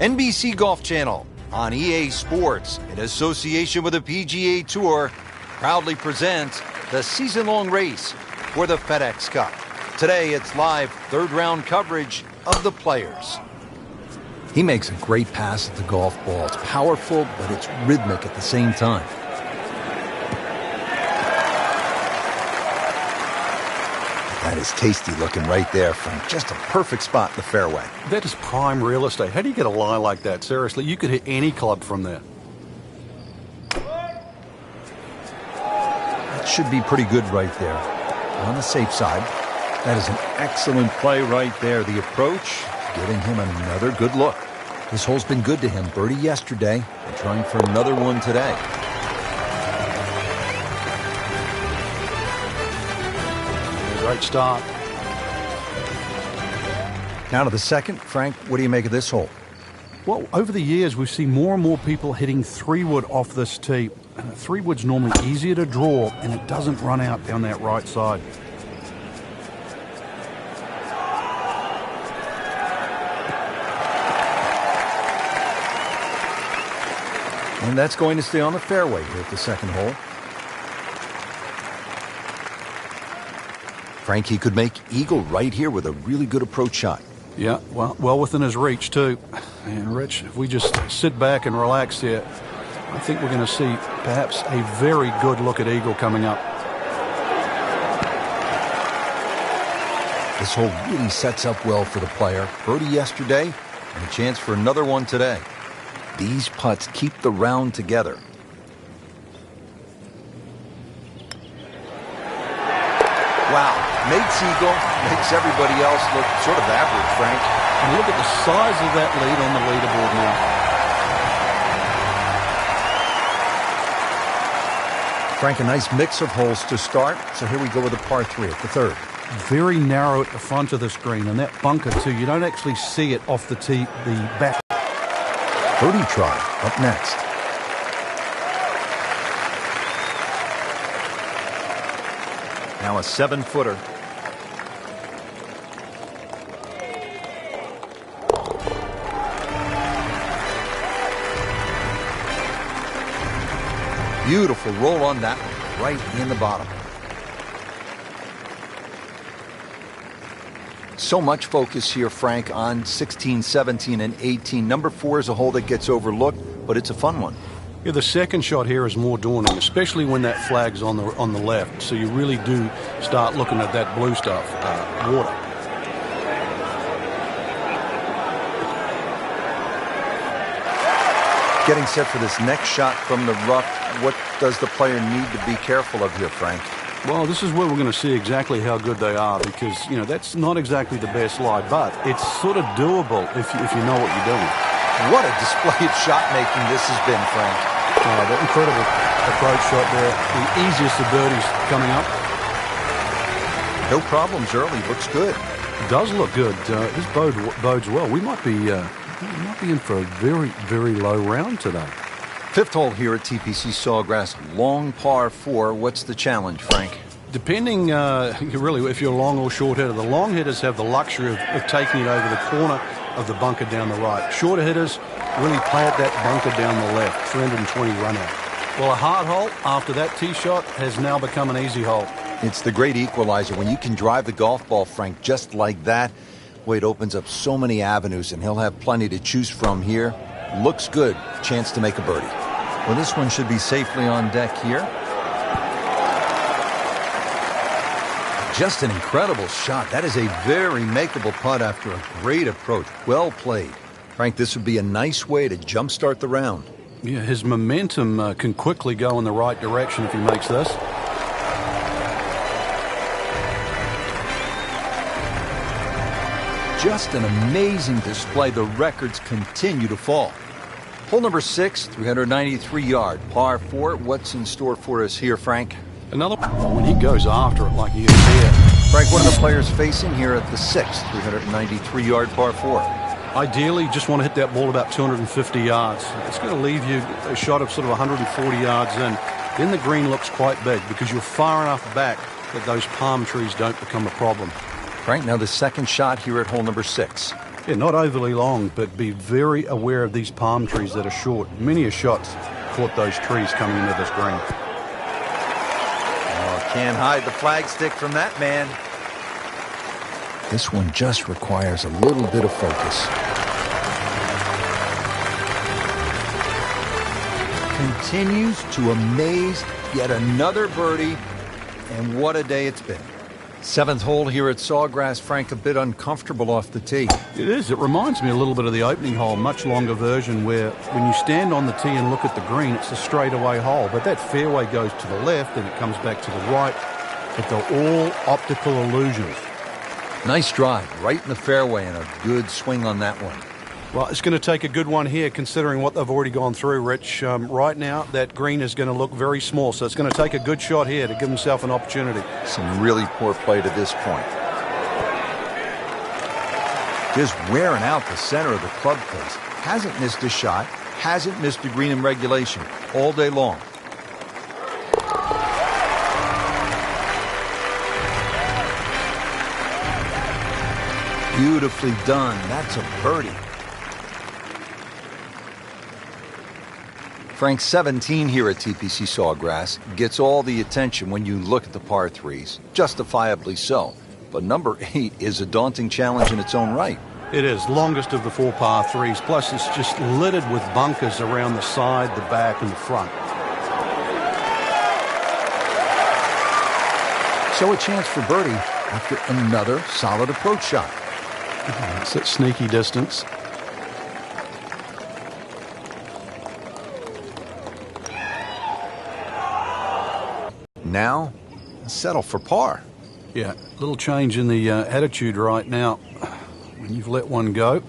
NBC Golf Channel on EA Sports, in association with the PGA Tour, proudly presents the season-long race for the FedEx Cup. Today, it's live third-round coverage of the Players. He makes a great pass at the golf ball. It's powerful, but it's rhythmic at the same time. That is tasty looking right there from just a perfect spot in the fairway. That is prime real estate. How do you get a lie like that? Seriously, you could hit any club from there. That should be pretty good right there. On the safe side. That is an excellent play right there. The approach, giving him another good look. This hole's been good to him. Birdie yesterday and trying for another one today. Great start. Now to the second. Frank, what do you make of this hole? Well, over the years, we've seen more and more people hitting 3-wood off this tee. And 3-wood's normally easier to draw, and it doesn't run out down that right side. And that's going to stay on the fairway here at the second hole. Frankie could make eagle right here with a really good approach shot. Yeah, well within his reach, too. And, Rich, if we just sit back and relax here, I think we're going to see perhaps a very good look at eagle coming up. This hole really sets up well for the player. Birdie yesterday and a chance for another one today. These putts keep the round together. Wow, makes eagle, makes everybody else look sort of average, Frank. And look at the size of that lead on the leaderboard now. Frank, a nice mix of holes to start. So here we go with a par 3 at the third. Very narrow at the front of the screen, and that bunker too, you don't actually see it off the tee, the back. Birdie try up next. Now a 7-footer. Beautiful roll on that one, right in the bottom. So much focus here, Frank, on 16, 17, and 18. Number 4 is a hole that gets overlooked, but it's a fun one. Yeah, the second shot here is more daunting, especially when that flag's on the left. So you really do start looking at that blue stuff, water. Getting set for this next shot from the rough. What does the player need to be careful of here, Frank? Well, this is where we're going to see exactly how good they are because, you know, that's not exactly the best lie, but it's sort of doable if you know what you're doing. What a display of shot making this has been, Frank. That incredible approach shot there. The easiest of birdies coming up. No problems early. Looks good. It does look good. This bodes well. We might be in for a very, very low round today. Fifth hole here at TPC Sawgrass, long par 4. What's the challenge, Frank? Depending, really, if you're long or short hitter. The long hitters have the luxury of taking it over the corner of the bunker down the right. Shorter hitters really play at that bunker down the left, 320 run out. Well, a hard hole after that tee shot has now become an easy hole. It's the great equalizer. When you can drive the golf ball, Frank, just like that, boy, it opens up so many avenues, and he'll have plenty to choose from here. Looks good. Chance to make a birdie. Well, this one should be safely on deck here. Just an incredible shot. That is a very makeable putt after a great approach. Well played. Frank, this would be a nice way to jumpstart the round. Yeah, his momentum can quickly go in the right direction if he makes this. Just an amazing display. The records continue to fall. Hole number 6, 393-yard, par 4. What's in store for us here, Frank? Another when he goes after it like he is here. Frank, what are the players facing here at the 6th, 393-yard, par 4? Ideally, you just want to hit that ball about 250 yards. It's going to leave you a shot of sort of 140 yards in. Then the green looks quite big because you're far enough back that those palm trees don't become a problem. Frank, now the second shot here at hole number 6. Yeah, not overly long, but be very aware of these palm trees that are short. Many a shot's caught those trees coming into this green. Oh, can't hide the flagstick from that man. This one just requires a little bit of focus. Continues to amaze. Yet another birdie, and what a day it's been. Seventh hole here at Sawgrass. Frank, a bit uncomfortable off the tee. It is. It reminds me a little bit of the opening hole, much longer version, where when you stand on the tee and look at the green, it's a straightaway hole. But that fairway goes to the left and it comes back to the right. But they're all optical illusions. Nice drive, right in the fairway, and a good swing on that one. Well, it's going to take a good one here, considering what they've already gone through, Rich. Right now, that green is going to look very small, so it's going to take a good shot here to give himself an opportunity. Some really poor play to this point. Just wearing out the center of the club face. Hasn't missed a shot, hasn't missed a green in regulation all day long. Beautifully done. That's a birdie. Frank, 17 here at TPC Sawgrass gets all the attention when you look at the par threes, justifiably so. But number 8 is a daunting challenge in its own right. It is, longest of the 4 par threes, plus it's just littered with bunkers around the side, the back, and the front. So a chance for birdie after another solid approach shot. It's at sneaky distance. Now, settle for par. Yeah, little change in the attitude right now. When you've let one go,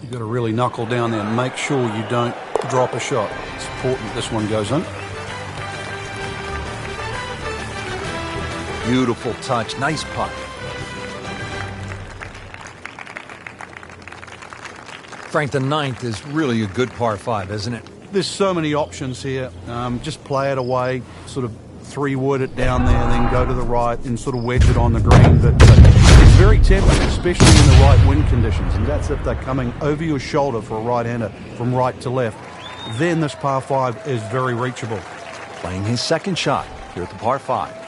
you've got to really knuckle down there and make sure you don't drop a shot. It's important this one goes in. Beautiful touch, nice putt. Frank, the 9th is really a good par 5, isn't it? There's so many options here. Just play it away, sort of 3-wood it down there, then go to the right and sort of wedge it on the green. But it's very tempting, especially in the right wind conditions, and that's if they're coming over your shoulder for a right-hander from right to left. Then this par 5 is very reachable. Playing his second shot here at the par 5.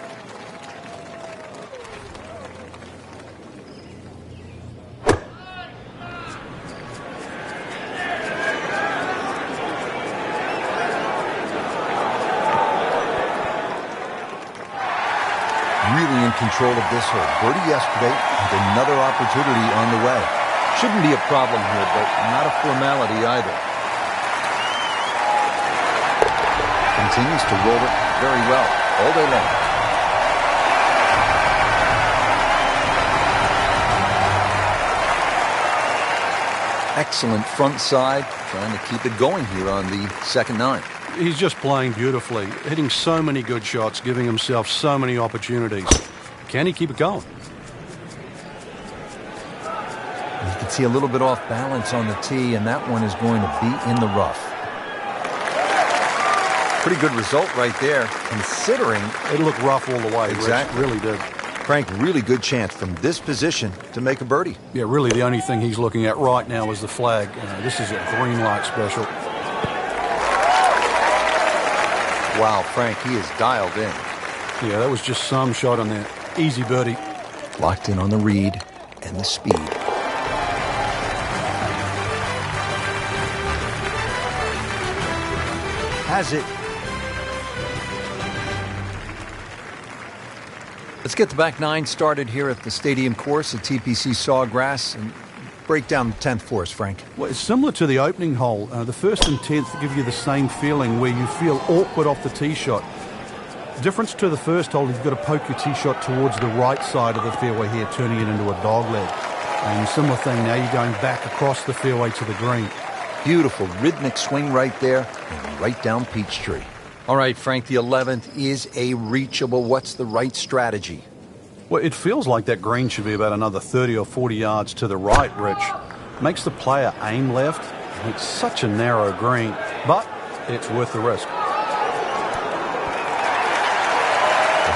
Really in control of this hole. Birdie yesterday with another opportunity on the way. Shouldn't be a problem here, but not a formality either. Continues to roll it very well all day long. Excellent front side, trying to keep it going here on the second 9. He's just playing beautifully, hitting so many good shots, giving himself so many opportunities. Can he keep it going? You can see a little bit off balance on the tee, and that one is going to be in the rough. Pretty good result right there, considering it looked rough all the way. Exactly. Rich, really did. Frank, really good chance from this position to make a birdie. Yeah, really the only thing he's looking at right now is the flag. This is a green light special. Wow, Frank, he is dialed in. Yeah, that was just some shot on there. Easy birdie. Locked in on the read and the speed. Has it. Let's get the back 9 started here at the stadium course at TPC Sawgrass and break down the 10th for us, Frank. Well, it's similar to the opening hole. The first and 10th give you the same feeling where you feel awkward off the tee shot. Difference to the first hole, you've got to poke your tee shot towards the right side of the fairway here, turning it into a dog leg. And similar thing, now you're going back across the fairway to the green. Beautiful rhythmic swing right there and right down Peachtree. All right, Frank, the 11th is a reachable. What's the right strategy? Well, it feels like that green should be about another 30 or 40 yards to the right, Rich. Makes the player aim left. It's such a narrow green, but it's worth the risk.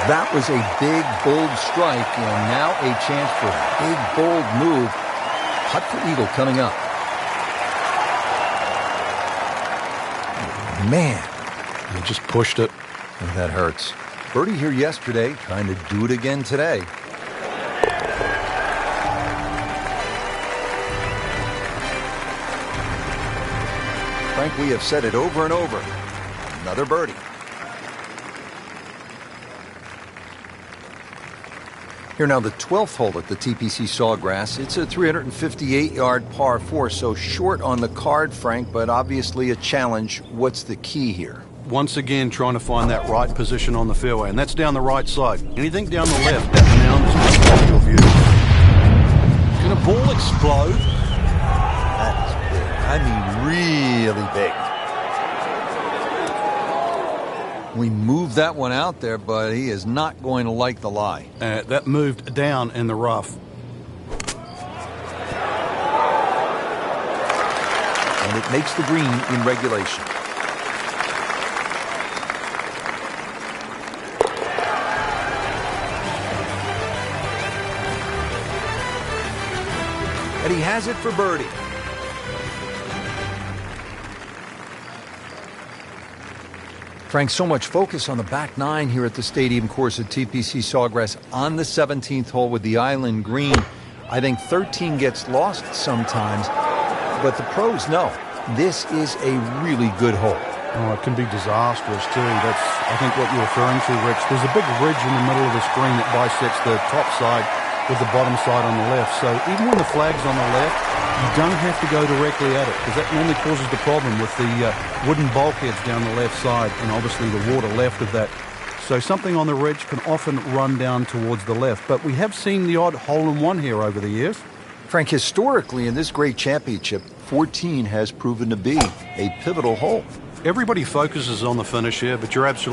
That was a big, bold strike, and now a chance for a big, bold move. putt for eagle coming up. Man, He just pushed it. and that hurts. Birdie here yesterday, trying to do it again today. Frank, we have said it over and over. Another birdie. Here now, the 12th hole at the TPC Sawgrass. It's a 358-yard par 4, so short on the card, Frank, but obviously a challenge. What's the key here? Once again, trying to find that right position on the fairway, and that's down the right side. Anything down the left, that mound is going to block your view. Can a ball explode? That is big. I mean, really big. We moved that one out there, but he is not going to like the lie. That moved down in the rough. And it makes the green in regulation. And he has it for birdie. Frank, so much focus on the back nine here at the stadium course at TPC Sawgrass on the 17th hole with the island green. I think 13 gets lost sometimes, but the pros know this is a really good hole. Oh, it can be disastrous too. That's, I think, what you're referring to, Rich. There's a big ridge in the middle of the screen that bisects the top side with the bottom side on the left. So even when the flag's on the left, you don't have to go directly at it, because that normally causes the problem with the wooden bulkheads down the left side and obviously the water left of that. So something on the ridge can often run down towards the left. But we have seen the odd hole-in-one here over the years. Frank, historically in this great championship, 14 has proven to be a pivotal hole. Everybody focuses on the finish here, but you're absolutely